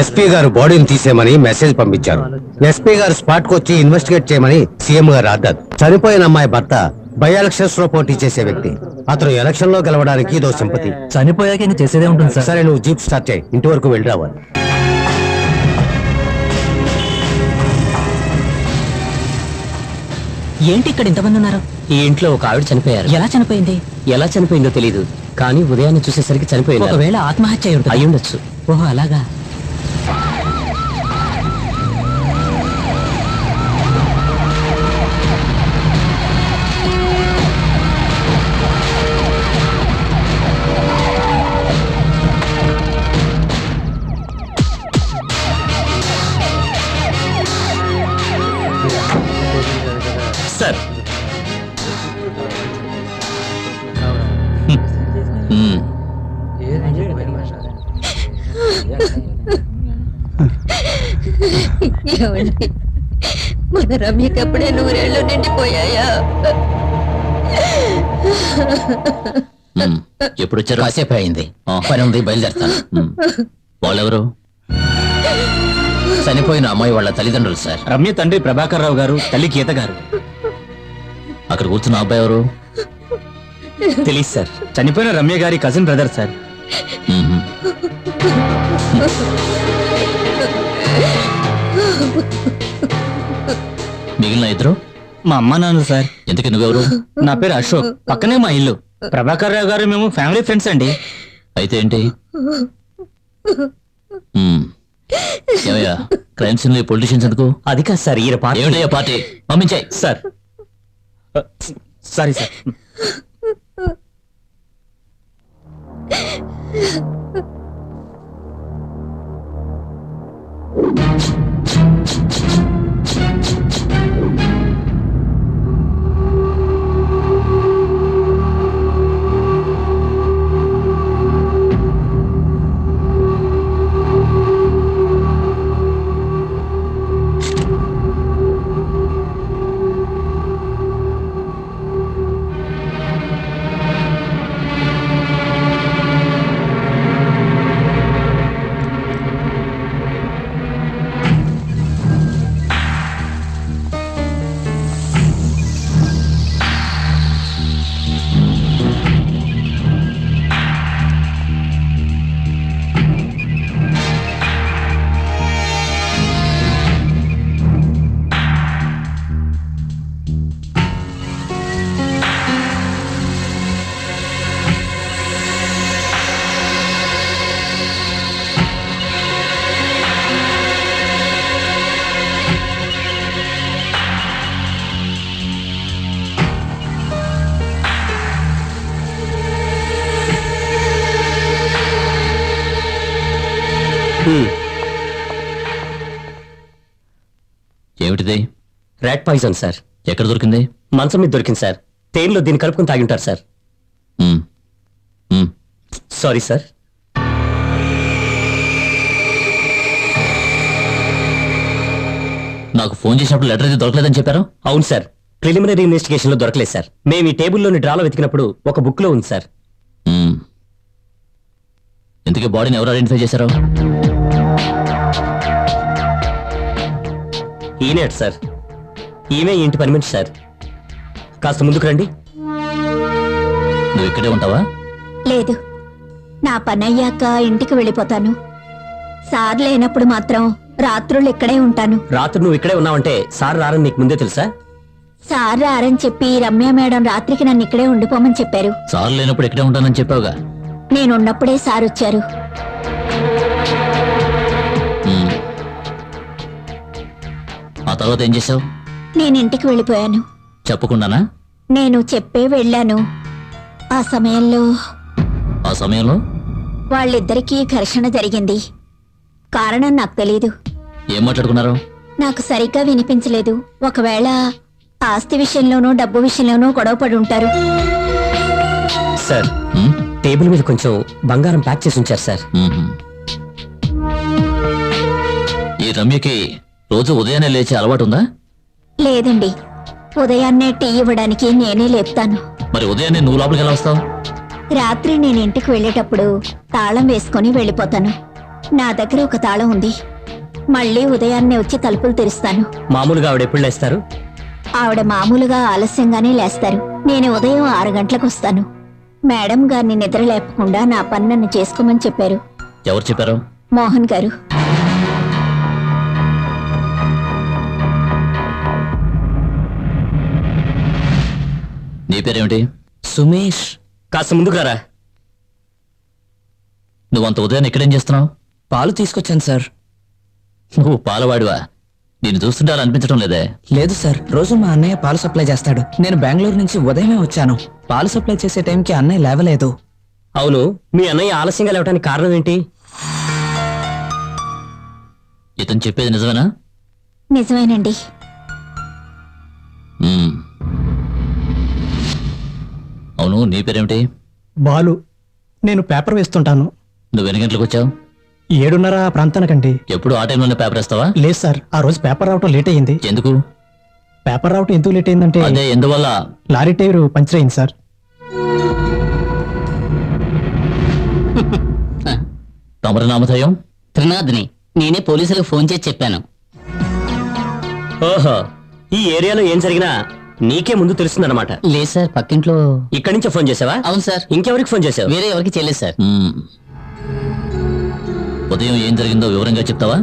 SP గారు బాడీని తీసేయమని message పంపించారు. ఎస్పీ గారు స్పాట్ కు వచ్చి ఇన్వెస్టిగేట్ చేయమని సీఎం గారు ఆర్డర్. చనిపోయిన అమ్మాయి భర్త బై ఎలక్షన్స్ లో పోటీ చేసే వ్యక్తి. అతను ఎలక్షన్ లో గెలవడానికి ఇదో సింపతి. చనిపోయాక ఇంకా చేసేదే ఉంటుంది సార్. సరే నువ్వు జీప్ స్టార్ట్ చేయి, ఇంటి వరకు వెళ్ళి రావాలి. ఏంటి ఇక్కడ ఇంతమంది ఉన్నారు? ఈ ఇంట్లో ఒక ఆవిడ చనిపోయారు. ఎలా చనిపోయింది? ఎలా చనిపోయిందో తెలీదు, కానీ ఉదయాన్నే చూసేసరికి చనిపోయింది. ఒకవేళ ఆత్మహత్య అయి ఉండొచ్చు. ఓహో అలాగా. సార్ మన రమ్యకప్పుడే 100 ఏళ్ళు నిండిపోయాయా? ఎప్పుడు వచ్చారు? కాసేపు అయింది, పని ఉంది, బయలుదేరుతాను. వాళ్ళెవరు? చనిపోయిన అమ్మాయి వాళ్ళ తల్లిదండ్రులు సార్. రమ్య తండ్రి ప్రభాకర్ రావు గారు, తల్లి గీత గారు. అక్కడ కూర్చున్న అబ్బాయి ఎవరు? తెలియదు సార్. చనిపోయిన రమ్య గారి కజిన్ బ్రదర్ సార్. మిగిలిన ఇద్దరు మా అమ్మ నాన్న సార్. ఎందుకు నువ్వెవరు? నా పేరు అశోక్, పక్కనే మా ఇల్లు. ప్రభాకర్ రావు గారు మేము ఫ్యామిలీ ఫ్రెండ్స్ అండి. అయితే ఏంటి? ఏమయ్యా, క్రైమ్ సీన్ లో పొలిటీషియన్స్ ఎందుకు? అది కాదు సార్, ఈయన పార్టీ. ఏమిటయ్యా పార్టీ? పంపించాయి సార్. Sorry sir. ఏమిటిది? Rat poison sir. ఎక్కడ దొరికింది? మంచం మీద దొరికింది సార్. తేనెలో దీన్ని కలుపుకుని తాగి ఉంటారు సార్. Sorry sir. నాకు ఫోన్ చేసినప్పుడు లెటర్ అయితే దొరకలేదని చెప్పారు. అవును సార్, ప్రిలిమినరీ ఇన్వెస్టిగేషన్ లో దొరకలేదు సార్. మేము ఈ టేబుల్లోని డ్రాలో వెతికినప్పుడు ఒక బుక్ లో ఉంది సార్. ఇంతకీ బాడీని ఎవరు ఐడెంటిఫై చేశారు? ఈయనే సార్. ఈమె ఇంటి పని మనిషి సార్. కాస్త ముందుకు రండి. నువ్వు ఇక్కడే ఉంటావా? లేదు, నా పని అయ్యాక ఇంటికి వెళ్ళిపోతాను. సార్ లేనప్పుడు మాత్రం రాత్రులు ఇక్కడే ఉంటాను. రాత్రి నువ్వు ఇక్కడే ఉన్నావంటే సార్ రారని నీకు ముందే తెలుసా? సార్ రారని చెప్పి రమ్య మేడం రాత్రికి నన్ను ఇక్కడే ఉండిపోమని చెప్పారు. సార్ లేనప్పుడు ఇక్కడే ఉంటానని చెప్పావుగా. నేనున్నప్పుడే సార్ వచ్చారు. ఆ తర్వాత ఏం చేసావు? నేను ఇంటికి వెళ్ళిపోయాను. చెప్పకుండానా? నేను చెప్పే వెళ్ళాను. ఆ సమయంలో వాళ్ళిద్దరికీ ఘర్షణ జరిగింది. కారణం నాకు తెలీదు. ఏం మాట్లాడుకున్నారు? నాకు సరిగ్గా వినిపించలేదు. ఒకవేళ ఆస్తి విషయంలోనూ డబ్బు విషయంలోనూ గొడవ పడి ఉంటారు. సార్, టేబుల్ మీద కొంచెం బంగారం ప్యాక్ చేసి ఉంచారు సార్. ఈ రమ్యకి రోజు ఉదయాన్నే లేచే అలవాటు ఉందా? లేదండి, ఉదయాన్నే టీ ఇవ్వడానికి నేనే లేపుతాను. మరి ఉదయాన్నే నువ్వు లోపలికి ఎలా వస్తావు? రాత్రి నేను ఇంటికి వెళ్ళేటప్పుడు తాళం వేసుకొని వెళ్ళిపోతాను. నా దగ్గర ఒక తాళం ఉంది. మళ్ళీ ఉదయాన్నే వచ్చి తలుపులు తెరుస్తాను. మామూలుగా ఆవిడ ఎప్పుడు లేస్తారు? ఆవిడ మామూలుగా ఆలస్యంగానే లేస్తారు. నేను ఉదయం 6 గంటలకు వస్తాను. మేడం గారిని నిద్ర లేపకుండా నా పని నన్ను చేసుకోమని చెప్పారు. ఎవరు చెప్పారు? మోహన్ గారు. నీ పేరేమిటి? సుమేష్. కాస్త ముందుకు రారా. నువ్వంత ఉదయం ఇక్కడేం చేస్తున్నావు? పాలు తీసుకొచ్చాను సార్. నువ్వు పాలవాడివా? నేను చూస్తుంటే అలా అనిపించడం లేదే. లేదు సార్, రోజు మా అన్నయ్య పాలు సప్లై చేస్తాడు. నేను బెంగళూరు నుంచి ఉదయమే వచ్చాను. పాలు సప్లై చేసే టైంకి అన్నయ్య లేవలేదు. అవును, మీ అన్నయ్య ఆలస్యంగా లేవడానికి కారణం ఏంటి? ఇతను చెప్పేది నిజమేనా? నిజమేనండి. అవును, నీ పేరేమిటి? బాలు. నేను పేపర్ వేస్తుంటాను. నువ్వు ఎన్ని గంటలకు వచ్చావు? 7:30 ఆ ప్రాంతానికండి. ఎప్పుడు ఆ టైంలోనే పేపర్ వేస్తావా? లేదు సార్, ఆ రోజు పేపర్ రావటం లేట్ అయ్యింది. ఎందుకు? పేపర్ రావటం ఎందుకు లేట్ అయిందంటే అదే ఎందువల్ల? లారీ టైర్ పంచర్ అయింది సార్. తమరి నామధేయం? త్రినాథ్ని. నేనే పోలీసులకు ఫోన్ చేసి చెప్పాను. ఓహో, ఈ ఏరియాలో ఏం జరిగినా నీకే ముందు తెలుస్తుందన్నమాట. లేదు సార్, పక్కింట్లో. ఇక్కడి నుంచే ఫోన్ చేసావా? అవును సార్. ఇంకెవరికి ఫోన్ చేసావు? వేరే ఎవరికి చేయలేదు సార్. ఉదయం ఏం జరిగిందో వివరంగా చెప్తావా?